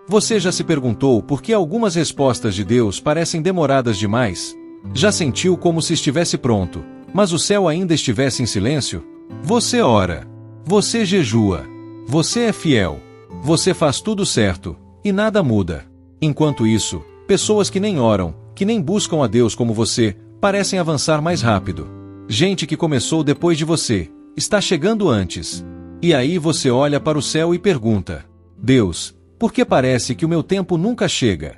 Você já se perguntou por que algumas respostas de Deus parecem demoradas demais? Já sentiu como se estivesse pronto, mas o céu ainda estivesse em silêncio? Você ora. Você jejua. Você é fiel. Você faz tudo certo, e nada muda. Enquanto isso, pessoas que nem oram, que nem buscam a Deus como você, parecem avançar mais rápido. Gente que começou depois de você, está chegando antes. E aí você olha para o céu e pergunta: Deus, por que parece que o meu tempo nunca chega?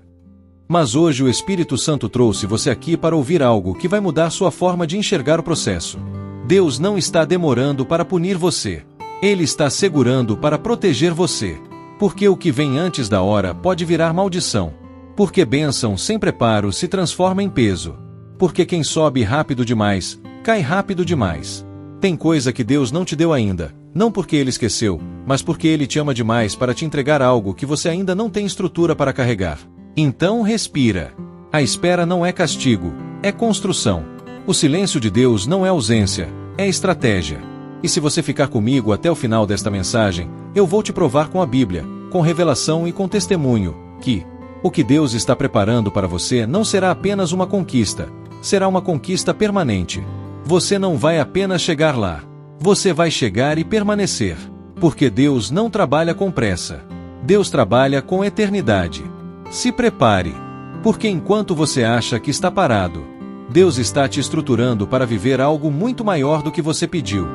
Mas hoje o Espírito Santo trouxe você aqui para ouvir algo que vai mudar sua forma de enxergar o processo. Deus não está demorando para punir você. Ele está segurando para proteger você. Porque o que vem antes da hora pode virar maldição. Porque bênção sem preparo se transforma em peso. Porque quem sobe rápido demais, cai rápido demais. Tem coisa que Deus não te deu ainda, não porque Ele esqueceu, mas porque Ele te ama demais para te entregar algo que você ainda não tem estrutura para carregar. Então respira. A espera não é castigo, é construção. O silêncio de Deus não é ausência, é estratégia. E se você ficar comigo até o final desta mensagem, eu vou te provar com a Bíblia, com revelação e com testemunho, que o que Deus está preparando para você não será apenas uma conquista, será uma conquista permanente. Você não vai apenas chegar lá. Você vai chegar e permanecer. Porque Deus não trabalha com pressa. Deus trabalha com eternidade. Se prepare. Porque enquanto você acha que está parado, Deus está te estruturando para viver algo muito maior do que você pediu.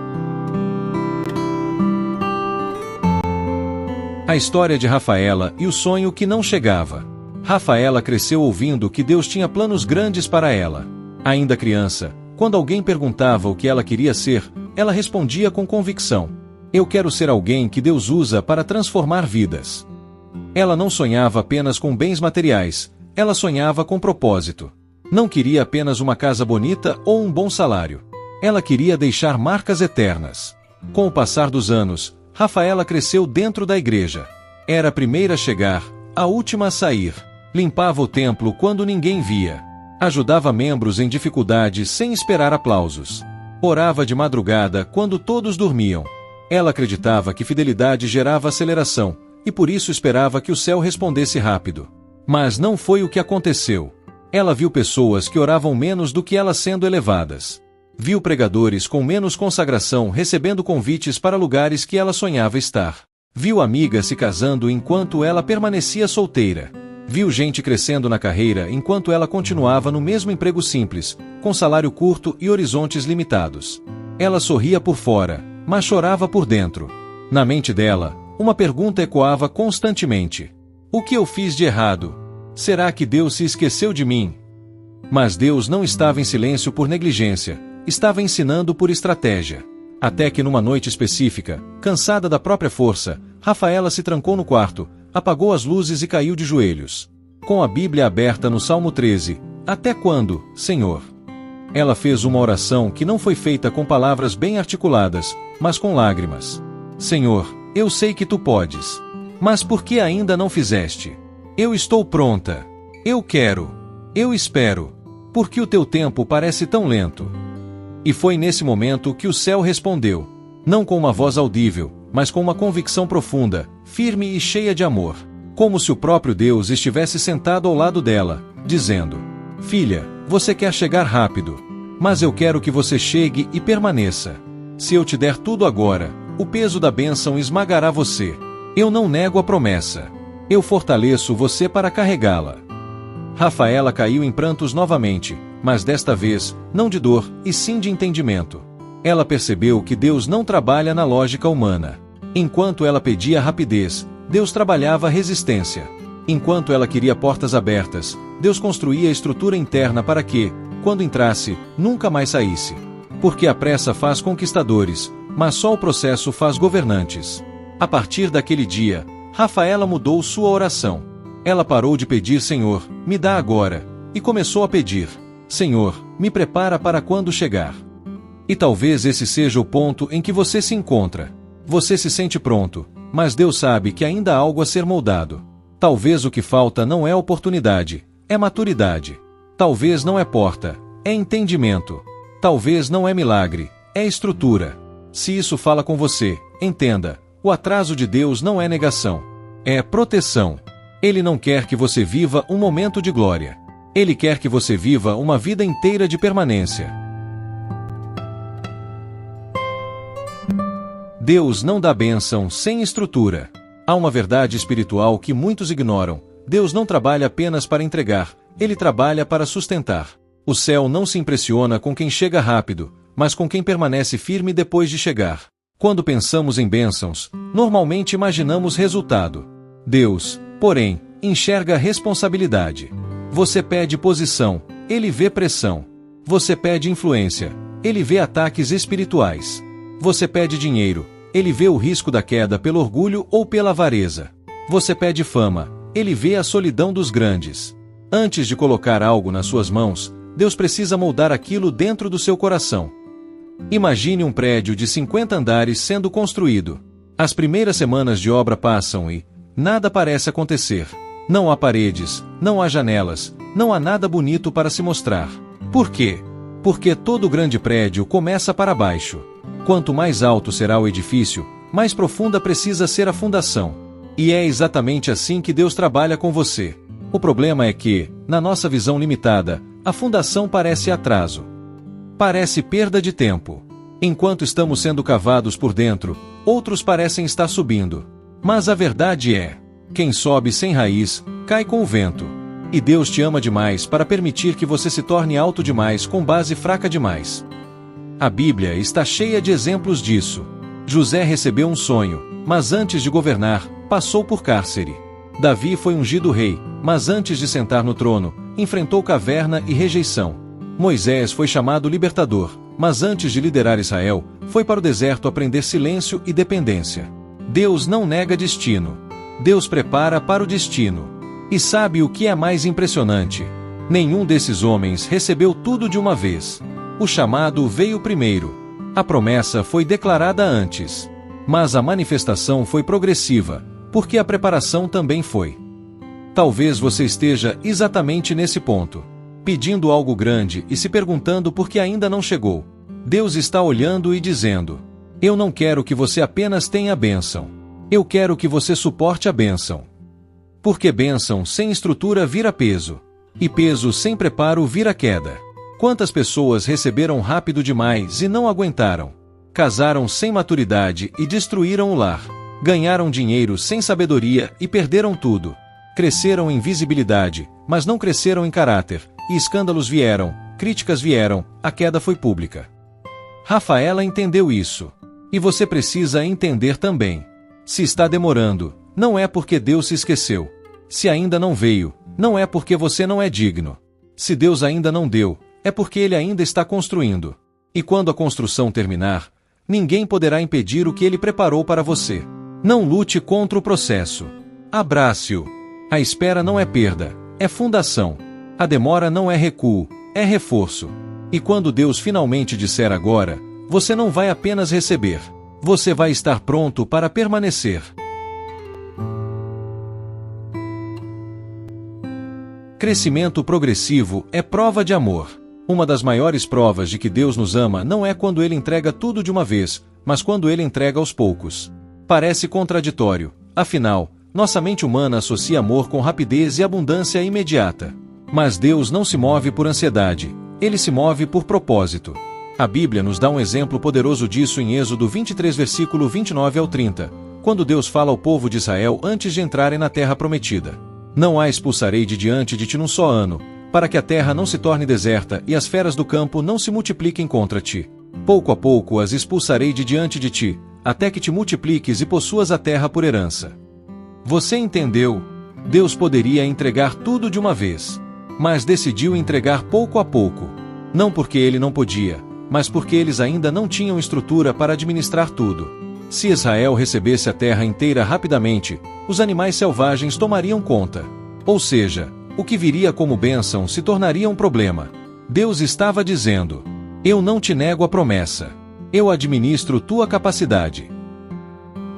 A história de Rafaela e o sonho que não chegava. Rafaela cresceu ouvindo que Deus tinha planos grandes para ela. Ainda criança, quando alguém perguntava o que ela queria ser, ela respondia com convicção: eu quero ser alguém que Deus usa para transformar vidas. Ela não sonhava apenas com bens materiais, ela sonhava com propósito. Não queria apenas uma casa bonita ou um bom salário. Ela queria deixar marcas eternas. Com o passar dos anos, Rafaela cresceu dentro da igreja. Era a primeira a chegar, a última a sair. Limpava o templo quando ninguém via. Ajudava membros em dificuldade sem esperar aplausos. Orava de madrugada quando todos dormiam. Ela acreditava que fidelidade gerava aceleração, e por isso esperava que o céu respondesse rápido. Mas não foi o que aconteceu. Ela viu pessoas que oravam menos do que elas sendo elevadas. Viu pregadores com menos consagração recebendo convites para lugares que ela sonhava estar. Viu amigas se casando enquanto ela permanecia solteira. Viu gente crescendo na carreira enquanto ela continuava no mesmo emprego simples, com salário curto e horizontes limitados. Ela sorria por fora, mas chorava por dentro. Na mente dela, uma pergunta ecoava constantemente: o que eu fiz de errado? Será que Deus se esqueceu de mim? Mas Deus não estava em silêncio por negligência, estava ensinando por estratégia. Até que numa noite específica, cansada da própria força, Rafaela se trancou no quarto, apagou as luzes e caiu de joelhos. Com a Bíblia aberta no Salmo 13, até quando, Senhor? Ela fez uma oração que não foi feita com palavras bem articuladas, mas com lágrimas. Senhor, eu sei que tu podes. Mas por que ainda não fizeste? Eu estou pronta. Eu quero. Eu espero. Porque o teu tempo parece tão lento. E foi nesse momento que o céu respondeu. Não com uma voz audível, mas com uma convicção profunda, firme e cheia de amor. Como se o próprio Deus estivesse sentado ao lado dela, dizendo: Filha, você quer chegar rápido, mas eu quero que você chegue e permaneça. Se eu te der tudo agora, o peso da bênção esmagará você. Eu não nego a promessa. Eu fortaleço você para carregá-la. Rafaela caiu em prantos novamente, mas desta vez, não de dor, e sim de entendimento. Ela percebeu que Deus não trabalha na lógica humana. Enquanto ela pedia rapidez, Deus trabalhava resistência. Enquanto ela queria portas abertas, Deus construía a estrutura interna para que, quando entrasse, nunca mais saísse. Porque a pressa faz conquistadores, mas só o processo faz governantes. A partir daquele dia, Rafaela mudou sua oração. Ela parou de pedir Senhor, me dá agora, e começou a pedir: Senhor, me prepara para quando chegar. E talvez esse seja o ponto em que você se encontra. Você se sente pronto, mas Deus sabe que ainda há algo a ser moldado. Talvez o que falta não é oportunidade, é maturidade. Talvez não é porta, é entendimento. Talvez não é milagre, é estrutura. Se isso fala com você, entenda, o atraso de Deus não é negação, é proteção. Ele não quer que você viva um momento de glória. Ele quer que você viva uma vida inteira de permanência. Deus não dá bênção sem estrutura. Há uma verdade espiritual que muitos ignoram. Deus não trabalha apenas para entregar, Ele trabalha para sustentar. O céu não se impressiona com quem chega rápido, mas com quem permanece firme depois de chegar. Quando pensamos em bênçãos, normalmente imaginamos resultado. Deus, porém, enxerga responsabilidade. Você pede posição, Ele vê pressão. Você pede influência, Ele vê ataques espirituais. Você pede dinheiro, Ele vê o risco da queda pelo orgulho ou pela avareza. Você pede fama, Ele vê a solidão dos grandes. Antes de colocar algo nas suas mãos, Deus precisa moldar aquilo dentro do seu coração. Imagine um prédio de 50 andares sendo construído. As primeiras semanas de obra passam e nada parece acontecer. Não há paredes, não há janelas, não há nada bonito para se mostrar. Por quê? Porque todo grande prédio começa para baixo. Quanto mais alto será o edifício, mais profunda precisa ser a fundação. E é exatamente assim que Deus trabalha com você. O problema é que, na nossa visão limitada, a fundação parece atraso. Parece perda de tempo. Enquanto estamos sendo cavados por dentro, outros parecem estar subindo. Mas a verdade é: quem sobe sem raiz, cai com o vento. E Deus te ama demais para permitir que você se torne alto demais com base fraca demais. A Bíblia está cheia de exemplos disso. José recebeu um sonho, mas antes de governar, passou por cárcere. Davi foi ungido rei, mas antes de sentar no trono, enfrentou caverna e rejeição. Moisés foi chamado libertador, mas antes de liderar Israel, foi para o deserto aprender silêncio e dependência. Deus não nega destino. Deus prepara para o destino. E sabe o que é mais impressionante? Nenhum desses homens recebeu tudo de uma vez. O chamado veio primeiro. A promessa foi declarada antes. Mas a manifestação foi progressiva, porque a preparação também foi. Talvez você esteja exatamente nesse ponto, pedindo algo grande e se perguntando por que ainda não chegou. Deus está olhando e dizendo: eu não quero que você apenas tenha a bênção. Eu quero que você suporte a bênção. Porque bênção sem estrutura vira peso. E peso sem preparo vira queda. Quantas pessoas receberam rápido demais e não aguentaram? Casaram sem maturidade e destruíram o lar. Ganharam dinheiro sem sabedoria e perderam tudo. Cresceram em visibilidade, mas não cresceram em caráter, e escândalos vieram, críticas vieram, a queda foi pública. Rafaela entendeu isso. E você precisa entender também. Se está demorando, não é porque Deus se esqueceu. Se ainda não veio, não é porque você não é digno. Se Deus ainda não deu, é porque Ele ainda está construindo. E quando a construção terminar, ninguém poderá impedir o que Ele preparou para você. Não lute contra o processo. Abrace-o. A espera não é perda, é fundação. A demora não é recuo, é reforço. E quando Deus finalmente disser agora, você não vai apenas receber. Você vai estar pronto para permanecer. Crescimento progressivo é prova de amor. Uma das maiores provas de que Deus nos ama não é quando Ele entrega tudo de uma vez, mas quando Ele entrega aos poucos. Parece contraditório, afinal, nossa mente humana associa amor com rapidez e abundância imediata. Mas Deus não se move por ansiedade, Ele se move por propósito. A Bíblia nos dá um exemplo poderoso disso em Êxodo 23, versículo 29 ao 30, quando Deus fala ao povo de Israel antes de entrarem na terra prometida: não a expulsarei de diante de ti num só ano, para que a terra não se torne deserta e as feras do campo não se multipliquem contra ti. Pouco a pouco as expulsarei de diante de ti, até que te multipliques e possuas a terra por herança. Você entendeu? Deus poderia entregar tudo de uma vez, mas decidiu entregar pouco a pouco. Não porque Ele não podia, mas porque eles ainda não tinham estrutura para administrar tudo. Se Israel recebesse a terra inteira rapidamente, os animais selvagens tomariam conta. Ou seja, o que viria como bênção se tornaria um problema. Deus estava dizendo: eu não te nego a promessa. Eu administro tua capacidade.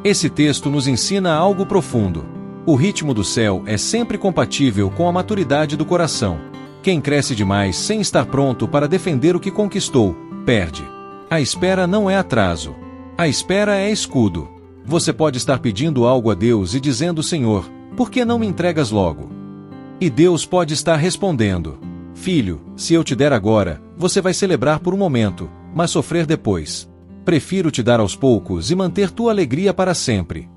Esse texto nos ensina algo profundo. O ritmo do céu é sempre compatível com a maturidade do coração. Quem cresce demais sem estar pronto para defender o que conquistou, perde. A espera não é atraso. A espera é escudo. Você pode estar pedindo algo a Deus e dizendo: Senhor, Por que não me entregas logo? E Deus pode estar respondendo: filho, se eu te der agora, você vai celebrar por um momento, mas sofrer depois. Prefiro te dar aos poucos e manter tua alegria para sempre.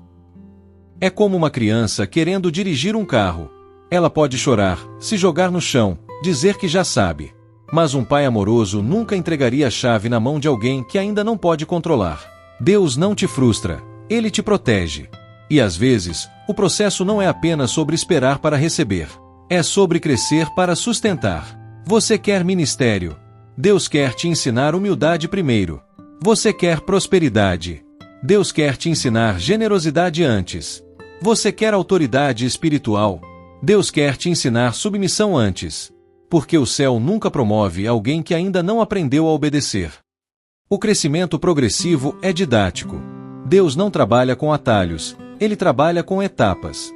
É como uma criança querendo dirigir um carro. Ela pode chorar, se jogar no chão, dizer que já sabe. Mas um pai amoroso nunca entregaria a chave na mão de alguém que ainda não pode controlar. Deus não te frustra, Ele te protege. E às vezes, o processo não é apenas sobre esperar para receber. É sobre crescer para sustentar. Você quer ministério? Deus quer te ensinar humildade primeiro. Você quer prosperidade? Deus quer te ensinar generosidade antes. Você quer autoridade espiritual? Deus quer te ensinar submissão antes. Porque o céu nunca promove alguém que ainda não aprendeu a obedecer. O crescimento progressivo é didático. Deus não trabalha com atalhos, Ele trabalha com etapas.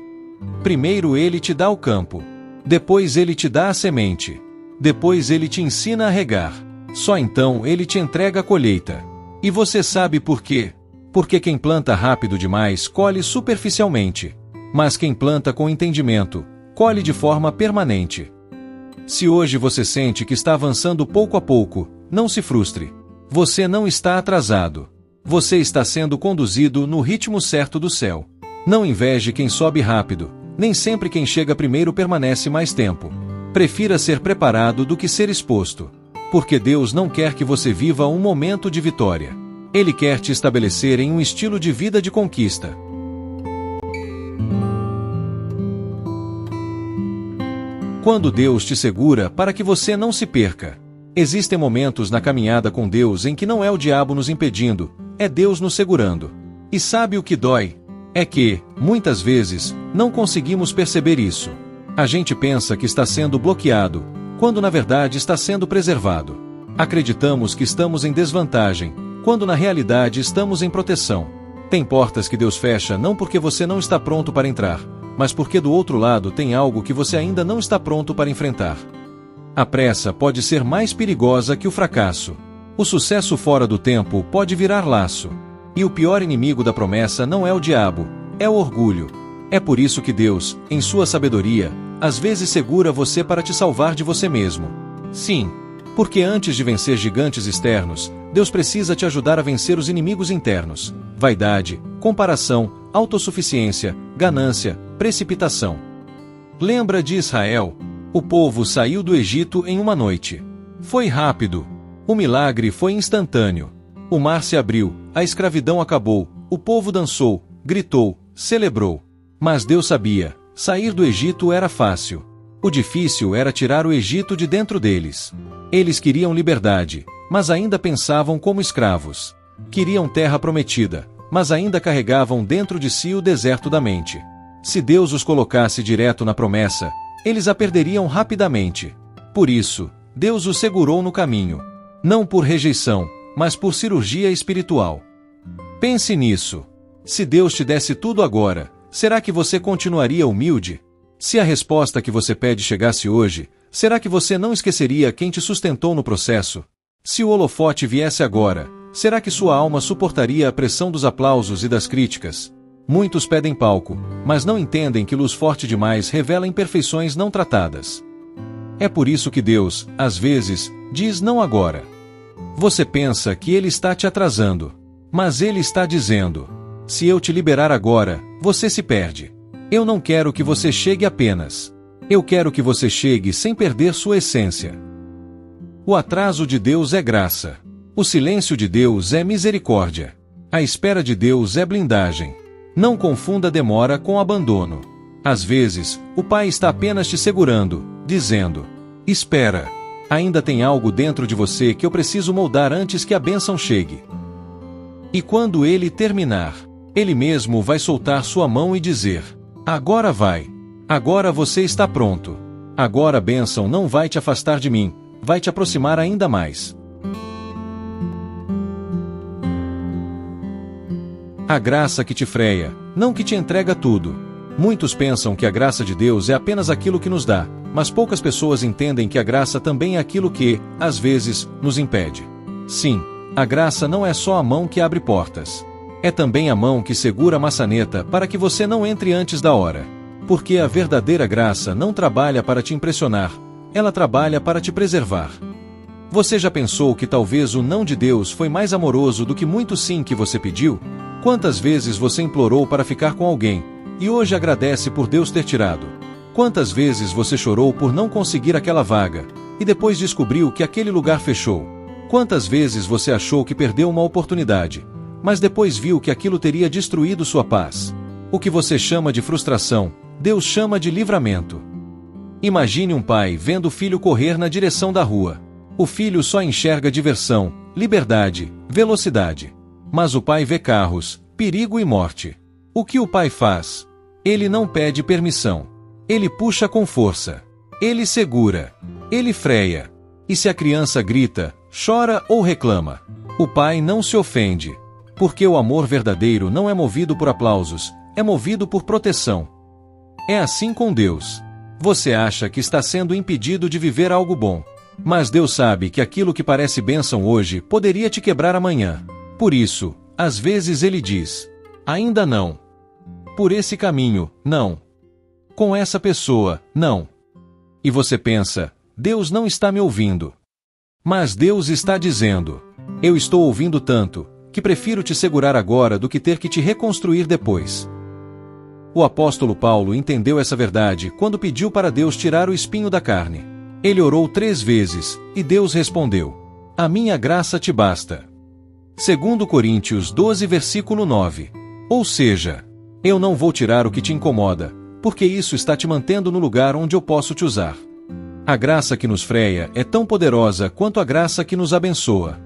Primeiro Ele te dá o campo. Depois Ele te dá a semente. Depois Ele te ensina a regar. Só então Ele te entrega a colheita. E você sabe por quê? Porque quem planta rápido demais colhe superficialmente. Mas quem planta com entendimento, colhe de forma permanente. Se hoje você sente que está avançando pouco a pouco, não se frustre. Você não está atrasado. Você está sendo conduzido no ritmo certo do céu. Não inveje quem sobe rápido. Nem sempre quem chega primeiro permanece mais tempo. Prefira ser preparado do que ser exposto. Porque Deus não quer que você viva um momento de vitória. Ele quer te estabelecer em um estilo de vida de conquista. Quando Deus te segura para que você não se perca. Existem momentos na caminhada com Deus em que não é o diabo nos impedindo, é Deus nos segurando. E sabe o que dói? É que, muitas vezes, não conseguimos perceber isso. A gente pensa que está sendo bloqueado, quando na verdade está sendo preservado. Acreditamos que estamos em desvantagem, quando na realidade estamos em proteção. Tem portas que Deus fecha não porque você não está pronto para entrar, mas porque do outro lado tem algo que você ainda não está pronto para enfrentar. A pressa pode ser mais perigosa que o fracasso. O sucesso fora do tempo pode virar laço. E o pior inimigo da promessa não é o diabo, é o orgulho. É por isso que Deus, em sua sabedoria, às vezes segura você para te salvar de você mesmo. Sim, porque antes de vencer gigantes externos, Deus precisa te ajudar a vencer os inimigos internos: vaidade, comparação, autossuficiência, ganância, precipitação. Lembra de Israel? O povo saiu do Egito em uma noite. Foi rápido. O milagre foi instantâneo. O mar se abriu, a escravidão acabou, o povo dançou, gritou, celebrou. Mas Deus sabia, sair do Egito era fácil. O difícil era tirar o Egito de dentro deles. Eles queriam liberdade, mas ainda pensavam como escravos. Queriam terra prometida, mas ainda carregavam dentro de si o deserto da mente. Se Deus os colocasse direto na promessa, eles a perderiam rapidamente. Por isso, Deus os segurou no caminho. Não por rejeição, mas por cirurgia espiritual. Pense nisso. Se Deus te desse tudo agora, será que você continuaria humilde? Se a resposta que você pede chegasse hoje, será que você não esqueceria quem te sustentou no processo? Se o holofote viesse agora, será que sua alma suportaria a pressão dos aplausos e das críticas? Muitos pedem palco, mas não entendem que luz forte demais revela imperfeições não tratadas. É por isso que Deus, às vezes, diz não agora. Você pensa que Ele está te atrasando, mas Ele está dizendo: se eu te liberar agora, você se perde. Eu não quero que você chegue apenas. Eu quero que você chegue sem perder sua essência. O atraso de Deus é graça. O silêncio de Deus é misericórdia. A espera de Deus é blindagem. Não confunda demora com abandono. Às vezes, o Pai está apenas te segurando, dizendo: espera. Ainda tem algo dentro de você que eu preciso moldar antes que a bênção chegue. E quando Ele terminar, Ele mesmo vai soltar sua mão e dizer: agora vai. Agora você está pronto. Agora a bênção não vai te afastar de mim, vai te aproximar ainda mais. A graça que te freia, não que te entrega tudo. Muitos pensam que a graça de Deus é apenas aquilo que nos dá, mas poucas pessoas entendem que a graça também é aquilo que, às vezes, nos impede. Sim, a graça não é só a mão que abre portas. É também a mão que segura a maçaneta para que você não entre antes da hora. Porque a verdadeira graça não trabalha para te impressionar, ela trabalha para te preservar. Você já pensou que talvez o não de Deus foi mais amoroso do que muito sim que você pediu? Quantas vezes você implorou para ficar com alguém, e hoje agradece por Deus ter tirado? Quantas vezes você chorou por não conseguir aquela vaga, e depois descobriu que aquele lugar fechou? Quantas vezes você achou que perdeu uma oportunidade, mas depois viu que aquilo teria destruído sua paz? O que você chama de frustração, Deus chama de livramento. Imagine um pai vendo o filho correr na direção da rua. O filho só enxerga diversão, liberdade, velocidade. Mas o pai vê carros, perigo e morte. O que o pai faz? Ele não pede permissão. Ele puxa com força. Ele segura. Ele freia. E se a criança grita, chora ou reclama, o pai não se ofende. Porque o amor verdadeiro não é movido por aplausos, é movido por proteção. É assim com Deus. Você acha que está sendo impedido de viver algo bom. Mas Deus sabe que aquilo que parece bênção hoje poderia te quebrar amanhã. Por isso, às vezes Ele diz, ainda não. Por esse caminho, não. Com essa pessoa, não. E você pensa, Deus não está me ouvindo. Mas Deus está dizendo, eu estou ouvindo tanto, que prefiro te segurar agora do que ter que te reconstruir depois. O apóstolo Paulo entendeu essa verdade quando pediu para Deus tirar o espinho da carne. Ele orou 3 vezes, e Deus respondeu, a minha graça te basta. 2 Coríntios 12 versículo 9. Ou seja, eu não vou tirar o que te incomoda, porque isso está te mantendo no lugar onde eu posso te usar. A graça que nos freia é tão poderosa quanto a graça que nos abençoa.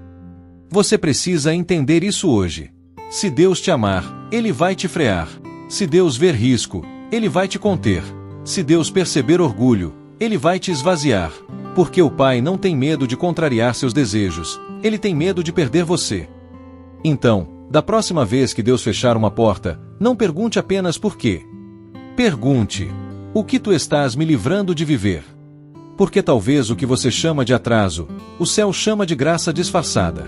Você precisa entender isso hoje. Se Deus te amar, Ele vai te frear. Se Deus ver risco, Ele vai te conter. Se Deus perceber orgulho, Ele vai te esvaziar. Porque o Pai não tem medo de contrariar seus desejos, Ele tem medo de perder você. Então, da próxima vez que Deus fechar uma porta, não pergunte apenas por quê. Pergunte, o que tu estás me livrando de viver? Porque talvez o que você chama de atraso, o céu chama de graça disfarçada.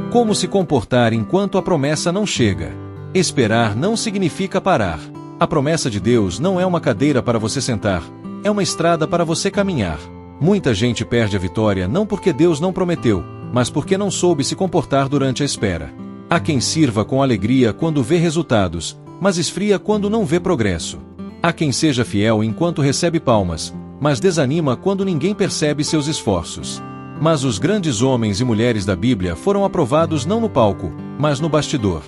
Como se comportar enquanto a promessa não chega? Esperar não significa parar. A promessa de Deus não é uma cadeira para você sentar, é uma estrada para você caminhar. Muita gente perde a vitória não porque Deus não prometeu, mas porque não soube se comportar durante a espera. Há quem sirva com alegria quando vê resultados, mas esfria quando não vê progresso. Há quem seja fiel enquanto recebe palmas, mas desanima quando ninguém percebe seus esforços. Mas os grandes homens e mulheres da Bíblia foram aprovados não no palco, mas no bastidor.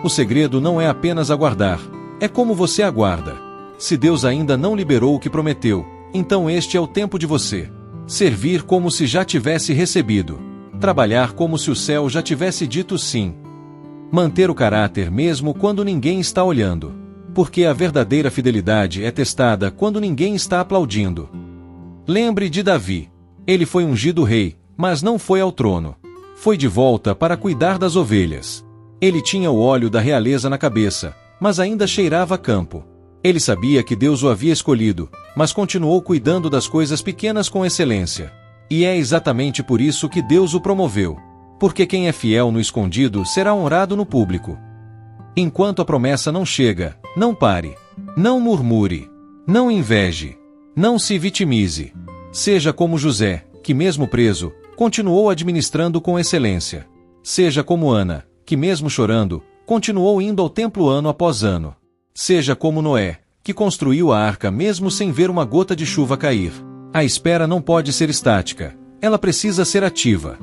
O segredo não é apenas aguardar, é como você aguarda. Se Deus ainda não liberou o que prometeu, então este é o tempo de você servir como se já tivesse recebido. Trabalhar como se o céu já tivesse dito sim. Manter o caráter mesmo quando ninguém está olhando. Porque a verdadeira fidelidade é testada quando ninguém está aplaudindo. Lembre de Davi. Ele foi ungido rei, mas não foi ao trono. Foi de volta para cuidar das ovelhas. Ele tinha o óleo da realeza na cabeça, mas ainda cheirava a campo. Ele sabia que Deus o havia escolhido, mas continuou cuidando das coisas pequenas com excelência. E é exatamente por isso que Deus o promoveu. Porque quem é fiel no escondido será honrado no público. Enquanto a promessa não chega, não pare. Não murmure. Não inveje. Não se vitimize. Seja como José, que mesmo preso, continuou administrando com excelência. Seja como Ana, que mesmo chorando, continuou indo ao templo ano após ano. Seja como Noé, que construiu a arca mesmo sem ver uma gota de chuva cair. A espera não pode ser estática, ela precisa ser ativa.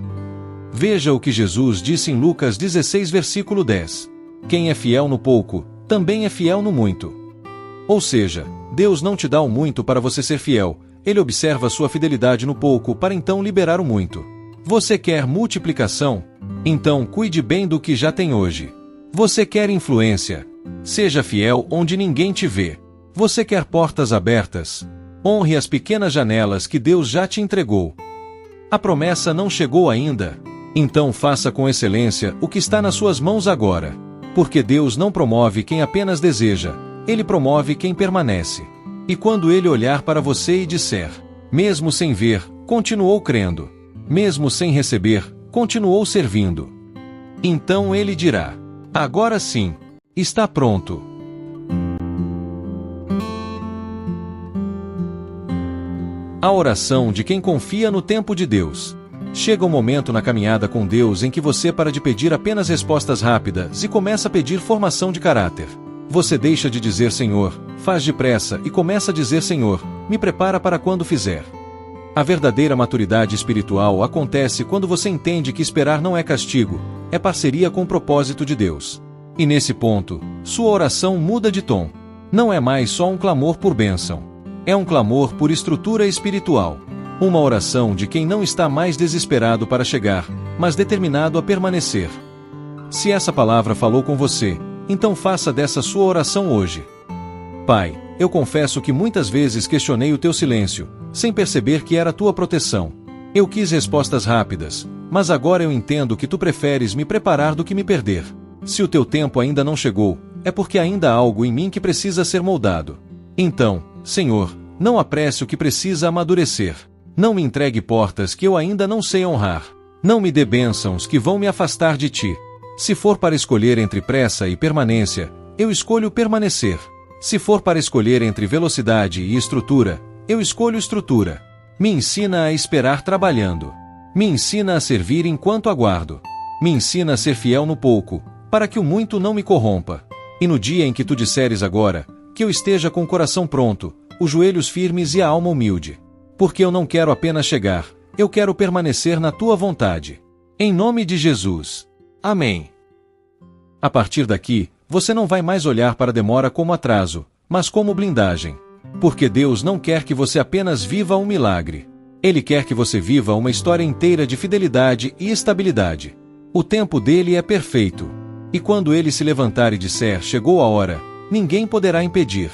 Veja o que Jesus disse em Lucas 16 versículo 10. Quem é fiel no pouco, também é fiel no muito. Ou seja, Deus não te dá o muito para você ser fiel, Ele observa sua fidelidade no pouco para então liberar o muito. Você quer multiplicação? Então cuide bem do que já tem hoje. Você quer influência? Seja fiel onde ninguém te vê. Você quer portas abertas? Honre as pequenas janelas que Deus já te entregou. A promessa não chegou ainda? Então faça com excelência o que está nas suas mãos agora. Porque Deus não promove quem apenas deseja, Ele promove quem permanece. E quando Ele olhar para você e disser, mesmo sem ver, continuou crendo. Mesmo sem receber, continuou servindo. Então Ele dirá, Agora sim. Está pronto. A oração de quem confia no tempo de Deus. Chega um momento na caminhada com Deus em que você para de pedir apenas respostas rápidas e começa a pedir formação de caráter. Você deixa de dizer Senhor, faz depressa e começa a dizer Senhor, me prepara para quando fizer. A verdadeira maturidade espiritual acontece quando você entende que esperar não é castigo, é parceria com o propósito de Deus. E nesse ponto, sua oração muda de tom. Não é mais só um clamor por bênção. É um clamor por estrutura espiritual. Uma oração de quem não está mais desesperado para chegar, mas determinado a permanecer. Se essa palavra falou com você, então faça dessa sua oração hoje. Pai, eu confesso que muitas vezes questionei o teu silêncio, sem perceber que era tua proteção. Eu quis respostas rápidas, mas agora eu entendo que tu preferes me preparar do que me perder. Se o teu tempo ainda não chegou, é porque ainda há algo em mim que precisa ser moldado. Então, Senhor, não apresse o que precisa amadurecer. Não me entregue portas que eu ainda não sei honrar. Não me dê bênçãos que vão me afastar de ti. Se for para escolher entre pressa e permanência, eu escolho permanecer. Se for para escolher entre velocidade e estrutura, eu escolho estrutura. Me ensina a esperar trabalhando. Me ensina a servir enquanto aguardo. Me ensina a ser fiel no pouco, para que o muito não me corrompa. E no dia em que tu disseres agora, que eu esteja com o coração pronto, os joelhos firmes e a alma humilde. Porque eu não quero apenas chegar, eu quero permanecer na tua vontade. Em nome de Jesus. Amém. A partir daqui, você não vai mais olhar para a demora como atraso, mas como blindagem. Porque Deus não quer que você apenas viva um milagre. Ele quer que você viva uma história inteira de fidelidade e estabilidade. O tempo dele é perfeito. E quando ele se levantar e disser chegou a hora, ninguém poderá impedir.